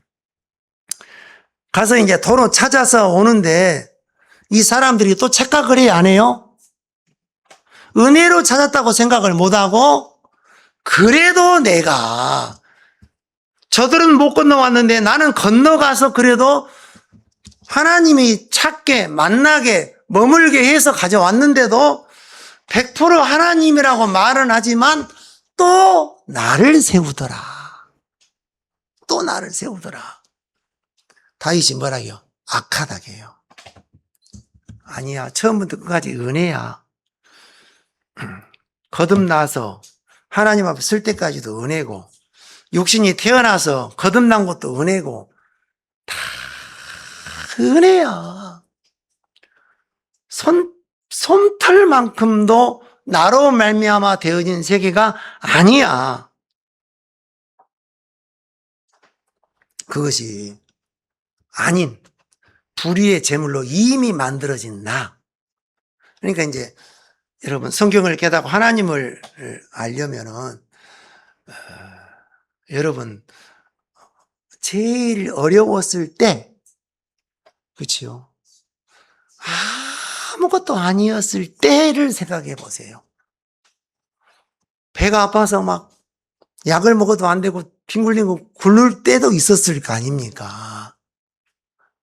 가서 이제 도로 찾아서 오는데 이 사람들이 또 착각을 해야 안 해요? 은혜로 찾았다고 생각을 못하고 그래도 내가 저들은 못 건너왔는데 나는 건너가서 그래도 하나님이 찾게 만나게 머물게 해서 가져왔는데도 100% 하나님이라고 말은 하지만 또 나를 세우더라. 또 나를 세우더라. 다윗이 뭐라고요? 악하다게요. 아니야. 처음부터 끝까지 은혜야. 거듭나서 하나님 앞에 쓸 때까지도 은혜고 육신이 태어나서 거듭난 것도 은혜고 다 은혜야. 솜털만큼도 나로 말미암아 되어진 세계가 아니야. 그것이 아닌 불의의 제물로 이미 만들어진 나. 그러니까 이제 여러분 성경을 깨닫고 하나님을 알려면은 여러분 제일 어려웠을 때 그렇지요. 아무것도 아니었을 때를 생각해 보세요. 배가 아파서 막 약을 먹어도 안 되고 뒹굴리고 굴를 때도 있었을 거 아닙니까?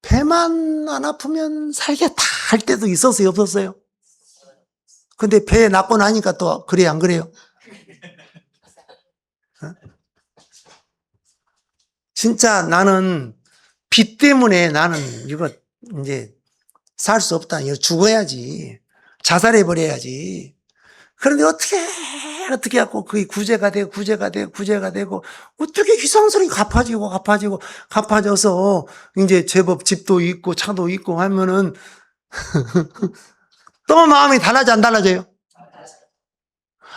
배만 안 아프면 살겠다 할 때도 있었어요, 없었어요? 근데 배 낫고 나니까 또 그래 안 그래요? 진짜 나는 빚 때문에 나는 이거 이제 살 수 없다. 이거 죽어야지. 자살해 버려야지. 그런데 어떻게 하고 그게 구제가 되고 어떻게 희망스럽게 갚아져서 이제 제법 집도 있고 차도 있고 하면은 또 마음이 달라져 안 달라져요?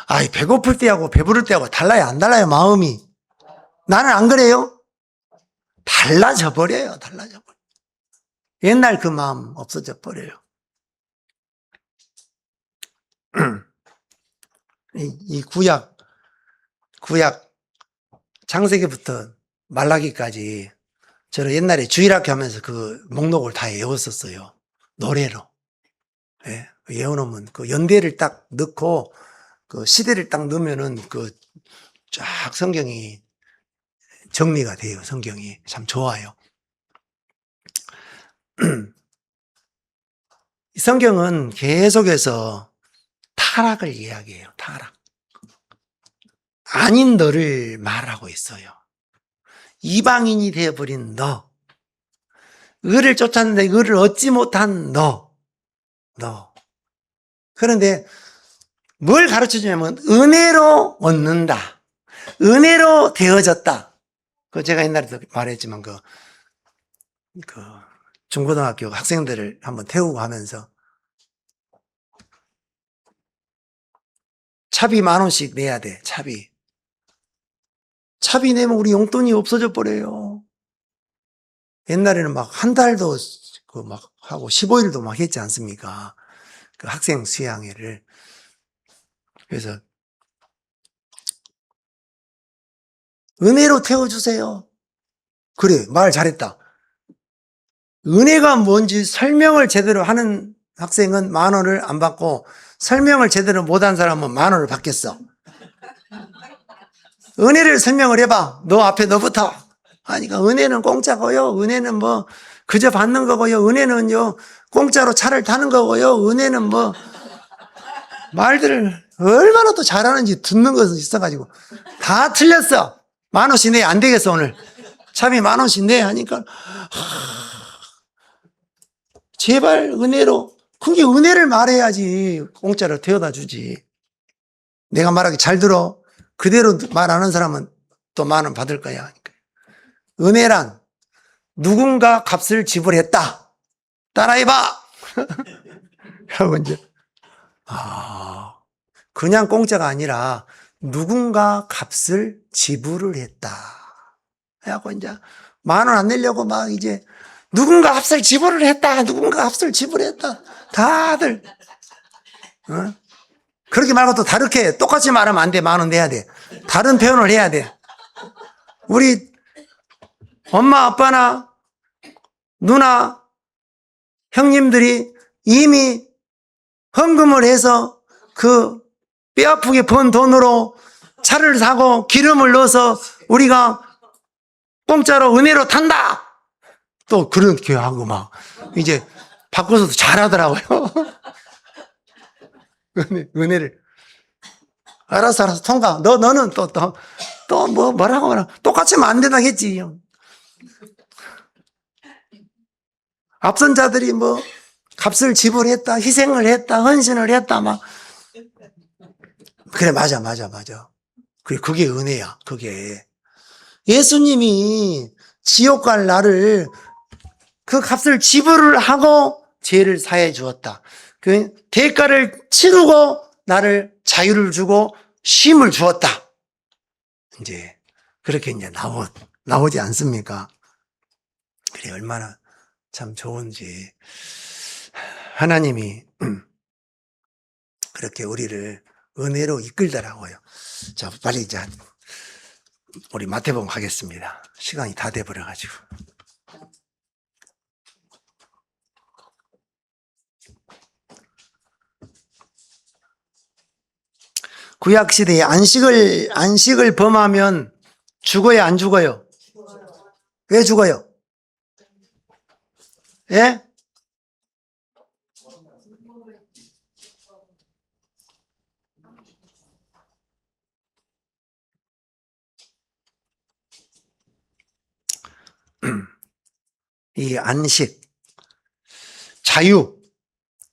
아이 배고플 때하고 배부를 때하고 달라요 안 달라요 마음이? 나는 안 그래요? 달라져 버려요. 옛날 그 마음 없어져 버려요. 이 구약 창세기부터 말라기까지 저는 옛날에 주일학교 하면서 그 목록을 다 외웠었어요. 노래로. 예, 외워놓으면 그 연대를 딱 넣고 그 시대를 딱 넣으면은 그 쫙 성경이 정리가 돼요. 성경이 참 좋아요. 이 성경은 계속해서 타락을 이야기해요. 타락. 아닌 너를 말하고 있어요. 이방인이 되어버린 너, 의를 쫓았는데 의를 얻지 못한 너. 그런데 뭘 가르쳐주냐면 은혜로 얻는다. 은혜로 되어졌다. 그 제가 옛날에도 말했지만 그 중고등학교 학생들을 한번 태우고 하면서 차비 10,000원씩 내야 돼. 차비 내면 우리 용돈이 없어져 버려요. 옛날에는 막 한 달도 그 막 하고 15일도 막 했지 않습니까? 그 학생 수양회를. 그래서 은혜로 태워주세요. 그래, 말 잘했다. 은혜가 뭔지 설명을 제대로 하는 학생은 10,000원을 안 받고 설명을 제대로 못한 사람은 10,000원을 받겠어. 은혜를 설명을 해봐. 너 앞에 너부터. 아니까 은혜는 공짜고요. 은혜는 뭐 그저 받는 거고요. 은혜는요 공짜로 차를 타는 거고요. 은혜는 뭐 말들을 얼마나 또 잘하는지 듣는 것은 있어가지고 다 틀렸어. 10,000원씩 내 안 되겠어 오늘. 차비 10,000원씩 내 하니까 제발 은혜로. 그게 은혜를 말해야지 공짜로 데려다 주지. 내가 말하기 잘 들어. 그대로 말 안 하는 사람은 또 10,000원 받을 거야. 은혜란 누군가 값을 지불했다. 따라해봐. 하고 이제 그냥 공짜가 아니라 누군가 값을 지불을 했다. 해갖고 이제 10,000원 안 내려고 막 이제 누군가 값을 지불을 했다. 누군가 값을 지불했다. 다들 그렇게 말고 또 다르게 똑같이 말하면 안 돼. 10,000원 내야 돼. 다른 표현을 해야 돼. 우리 엄마 아빠나 누나 형님들이 이미 헌금을 해서 그 뼈아프게 번 돈으로 차를 사고 기름을 넣어서 우리가 공짜로 은혜로 탄다. 또 그렇게 하고 막 이제 바꿔서도 잘하더라고요. 은혜를 알았어 통과. 너는 또 뭐라고 말하 똑같이 하면 안 된다겠지. 앞선 자들이 뭐 값을 지불했다, 희생을 했다, 헌신을 했다 막 그래 맞아. 그게 은혜야. 그게 예수님이 지옥 갈 나를 그 값을 지불을 하고 죄를 사해 주었다. 그 대가를 치르고 나를 자유를 주고 쉼을 주었다. 이제 그렇게 이제 나오지 않습니까? 그래 얼마나 참 좋은지 하나님이 그렇게 우리를 은혜로 이끌더라고요. 자, 빨리 이제 우리 마태복음 가겠습니다. 시간이 다 돼버려가지고. 구약 시대에 안식을 범하면 죽어요, 안 죽어요? 왜 죽어요? 예? 이 안식, 자유,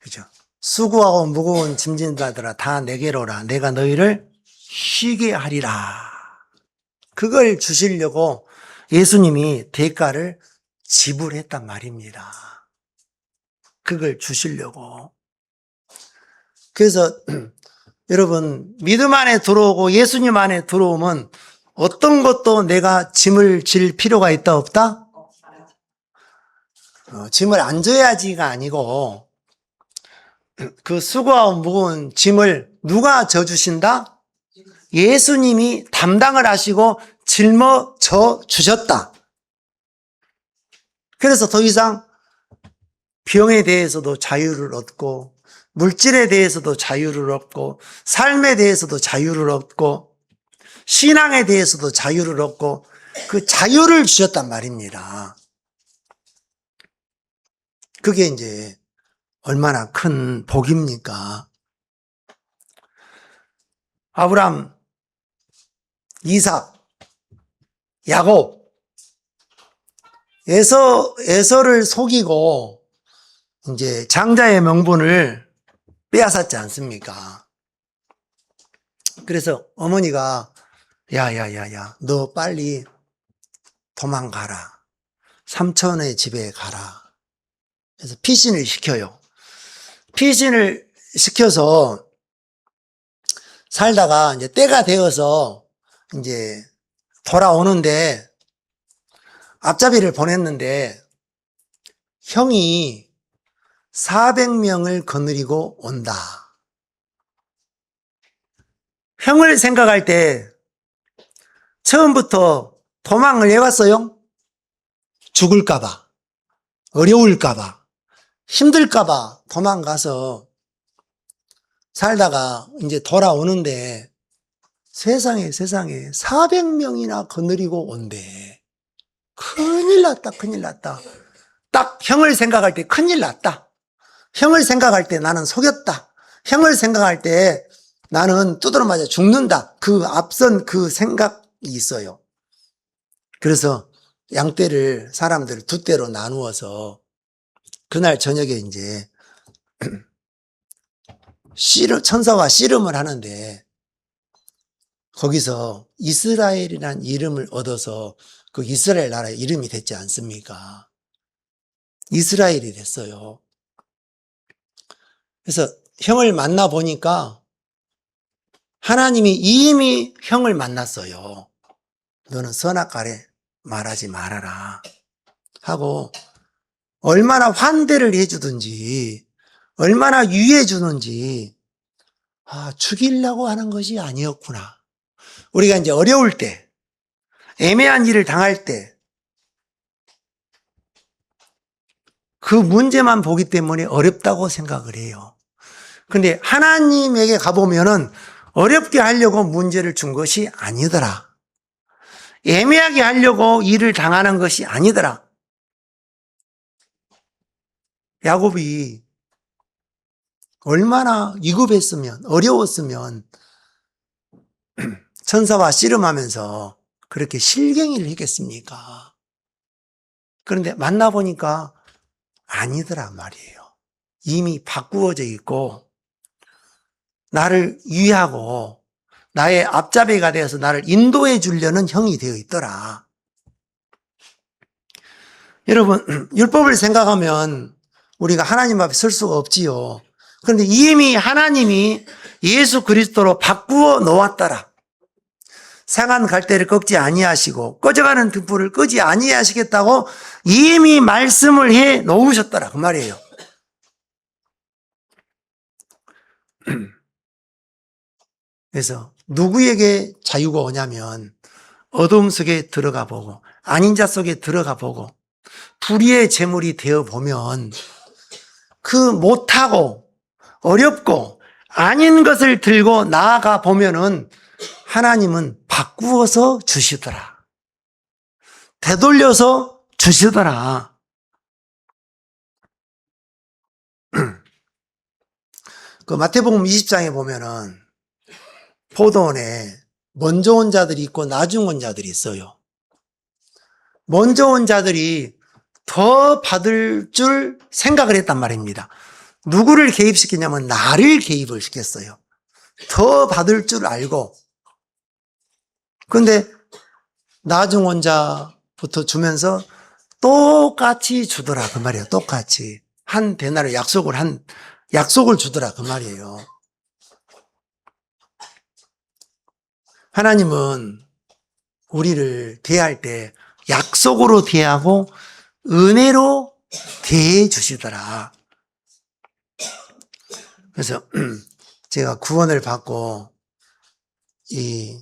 그죠? 수고하고 무거운 짐진 자들아 다 내게로 오라. 내가 너희를 쉬게 하리라. 그걸 주시려고 예수님이 대가를 지불했단 말입니다. 그걸 주시려고. 그래서 여러분 믿음 안에 들어오고 예수님 안에 들어오면 어떤 것도 내가 짐을 질 필요가 있다 없다? 짐을 안 져야지가 아니고 그 수고하고 무거운 짐을 누가 져주신다? 예수님이 담당을 하시고 짊어져 주셨다. 그래서 더 이상 병에 대해서도 자유를 얻고, 물질에 대해서도 자유를 얻고, 삶에 대해서도 자유를 얻고, 신앙에 대해서도 자유를 얻고, 그 자유를 주셨단 말입니다. 그게 이제 얼마나 큰 복입니까? 아브람, 이삭, 야곱, 에서를 속이고 이제 장자의 명분을 빼앗았지 않습니까? 그래서 어머니가 야야야야, 너 빨리 도망가라. 삼촌의 집에 가라. 그래서 피신을 시켜요. 피신을 시켜서 살다가 이제 때가 되어서 이제 돌아오는데 앞잡이를 보냈는데 형이 400명을 거느리고 온다. 형을 생각할 때 처음부터 도망을 해왔어요. 죽을까봐, 어려울까봐, 힘들까봐 도망가서 살다가 이제 돌아오는데 세상에 400명이나 거느리고 온대. 큰일 났다. 딱 형을 생각할 때 큰일 났다. 형을 생각할 때 나는 속였다. 형을 생각할 때 나는 두드러 맞아 죽는다. 그 앞선 그 생각이 있어요. 그래서 양떼를 사람들을 두 떼로 나누어서 그날 저녁에 이제 천사와 씨름을 하는데 거기서 이스라엘이라는 이름을 얻어서 그 이스라엘 나라의 이름이 됐지 않습니까? 이스라엘이 됐어요. 그래서 형을 만나보니까 하나님이 이미 형을 만났어요. 너는 선악과에 말하지 말아라 하고 얼마나 환대를 해주든지 얼마나 유해 주는지 죽이려고 하는 것이 아니었구나. 우리가 이제 어려울 때 애매한 일을 당할 때 그 문제만 보기 때문에 어렵다고 생각을 해요. 근데 하나님에게 가보면은 어렵게 하려고 문제를 준 것이 아니더라. 애매하게 하려고 일을 당하는 것이 아니더라. 야곱이 얼마나 위급했으면, 어려웠으면 천사와 씨름하면서 그렇게 실갱이를 했겠습니까? 그런데 만나보니까 아니더라 말이에요. 이미 바꾸어져 있고 나를 위하고 나의 앞잡이가 되어서 나를 인도해 주려는 형이 되어 있더라. 여러분, 율법을 생각하면 우리가 하나님 앞에 설 수가 없지요. 그런데 이미 하나님이 예수 그리스도로 바꾸어 놓았더라. 상한 갈대를 꺾지 아니하시고 꺼져가는 등불을 끄지 아니하시겠다고 이미 말씀을 해 놓으셨더라 그 말이에요. 그래서 누구에게 자유가 오냐면 어둠 속에 들어가 보고 아닌 자 속에 들어가 보고 불의의 제물이 되어 보면 그 못하고 어렵고 아닌 것을 들고 나아가 보면은 하나님은 바꾸어서 주시더라. 되돌려서 주시더라. 그 마태복음 20장에 보면은 포도원에 먼저 온 자들이 있고 나중 온 자들이 있어요. 먼저 온 자들이 더 받을 줄 생각을 했단 말입니다. 누구를 개입시키냐면 나를 개입을 시켰어요. 더 받을 줄 알고. 그런데 나중 온 자부터 주면서 똑같이 주더라 그 말이에요. 똑같이 한 데나리 약속을 주더라 그 말이에요. 하나님은 우리를 대할 때 약속으로 대하고 은혜로 대해 주시더라. 그래서 제가 구원을 받고 이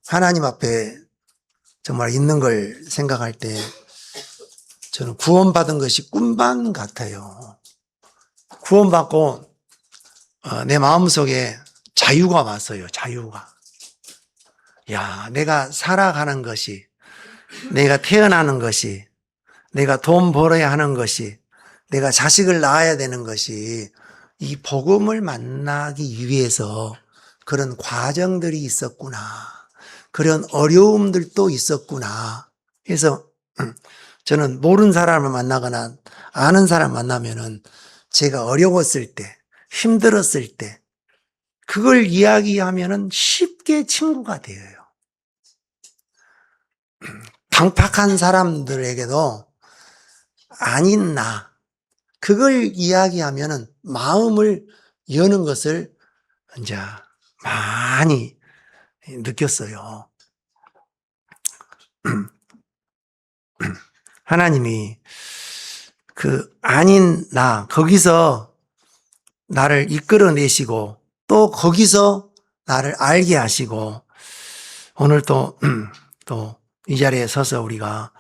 하나님 앞에 정말 있는 걸 생각할 때 저는 구원받은 것이 꿈만 같아요. 구원받고 내 마음속에 자유가 왔어요. 자유가. 야, 내가 살아가는 것이, 내가 태어나는 것이, 내가 돈 벌어야 하는 것이, 내가 자식을 낳아야 되는 것이 이 복음을 만나기 위해서 그런 과정들이 있었구나. 그런 어려움들도 있었구나. 그래서 저는 모르는 사람을 만나거나 아는 사람 만나면은 제가 어려웠을 때, 힘들었을 때, 그걸 이야기하면은 쉽게 친구가 되어요. 강팍한 사람들에게도 아닌 나, 그걸 이야기하면은 마음을 여는 것을 이제 많이 느꼈어요. 하나님이 그 아닌 나, 거기서 나를 이끌어내시고 또 거기서 나를 알게 하시고 오늘 또 이 자리에 서서 우리가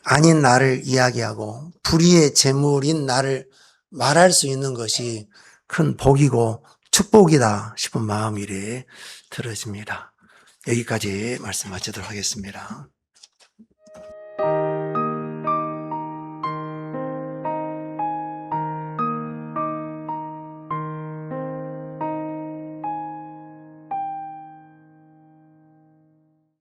아닌 나를 이야기하고 불의의 재물인 나를 말할 수 있는 것이 큰 복이고 축복이다 싶은 마음이 들어집니다. 여기까지 말씀 마치도록 하겠습니다.